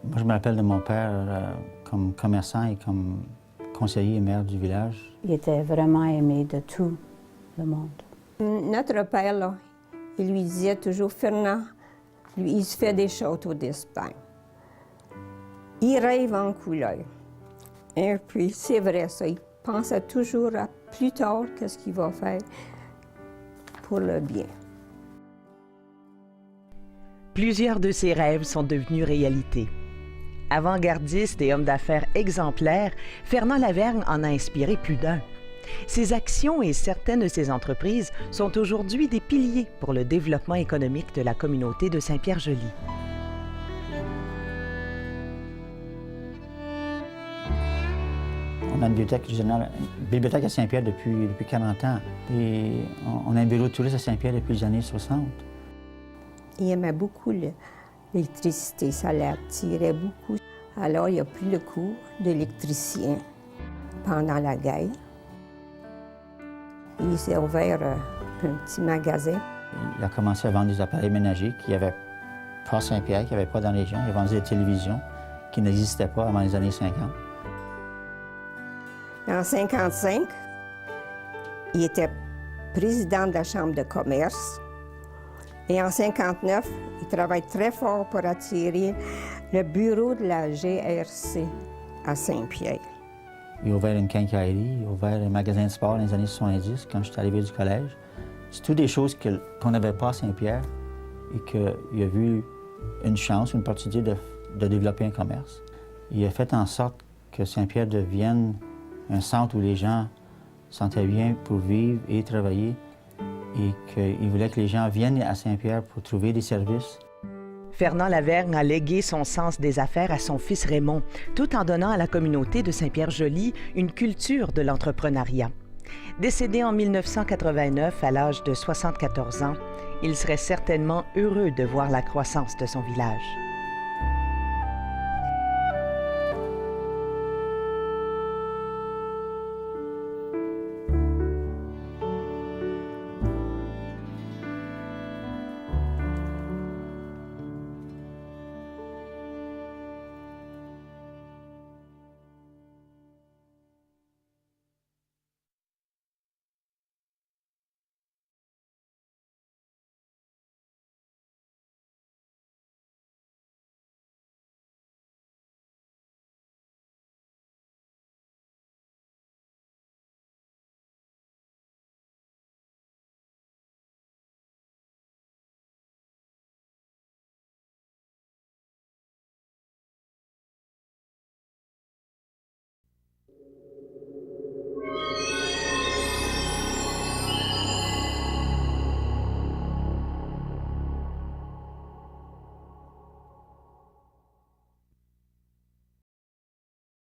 Moi, je me rappelle de mon père comme commerçant et comme conseiller et maire du village. Il était vraiment aimé de tout le monde. Notre père, là, il lui disait toujours, Fernand, lui, il se fait des châteaux d'Espagne. Il rêve en couleur. Et puis, c'est vrai ça, il pensait toujours à plus tard qu'est-ce qu'il va faire pour le bien. Plusieurs de ses rêves sont devenus réalité. Avant-gardiste et homme d'affaires exemplaire, Fernand Lavergne en a inspiré plus d'un. Ses actions et certaines de ses entreprises sont aujourd'hui des piliers pour le développement économique de la communauté de Saint-Pierre-Joly. On a une bibliothèque à Saint-Pierre depuis 40 ans. Et on a un bureau de tourisme à Saint-Pierre depuis les années 60. Il aimait beaucoup l'électricité, ça l'attirait beaucoup. Alors, il a pris le cours d'électricien pendant la guerre. Il s'est ouvert un petit magasin. Il a commencé à vendre des appareils ménagers qu'il n'y avait pas à Saint-Pierre, qu'il n'y avait pas dans la région. Il a vendu des télévisions qui n'existaient pas avant les années 50. En 1955, il était président de la Chambre de commerce. Et en 1959, il travaille très fort pour attirer le bureau de la GRC à Saint-Pierre. Il a ouvert une quincaillerie, il a ouvert un magasin de sport dans les années 70, quand je suis arrivé du collège. C'est toutes des choses qu'on n'avait pas à Saint-Pierre et qu'il a vu une chance, une opportunité de développer un commerce. Il a fait en sorte que Saint-Pierre devienne un centre où les gens se sentaient bien pour vivre et travailler et qu'il voulait que les gens viennent à Saint-Pierre pour trouver des services. Fernand Lavergne a légué son sens des affaires à son fils Raymond, tout en donnant à la communauté de Saint-Pierre-Joly une culture de l'entrepreneuriat. Décédé en 1989 à l'âge de 74 ans, il serait certainement heureux de voir la croissance de son village.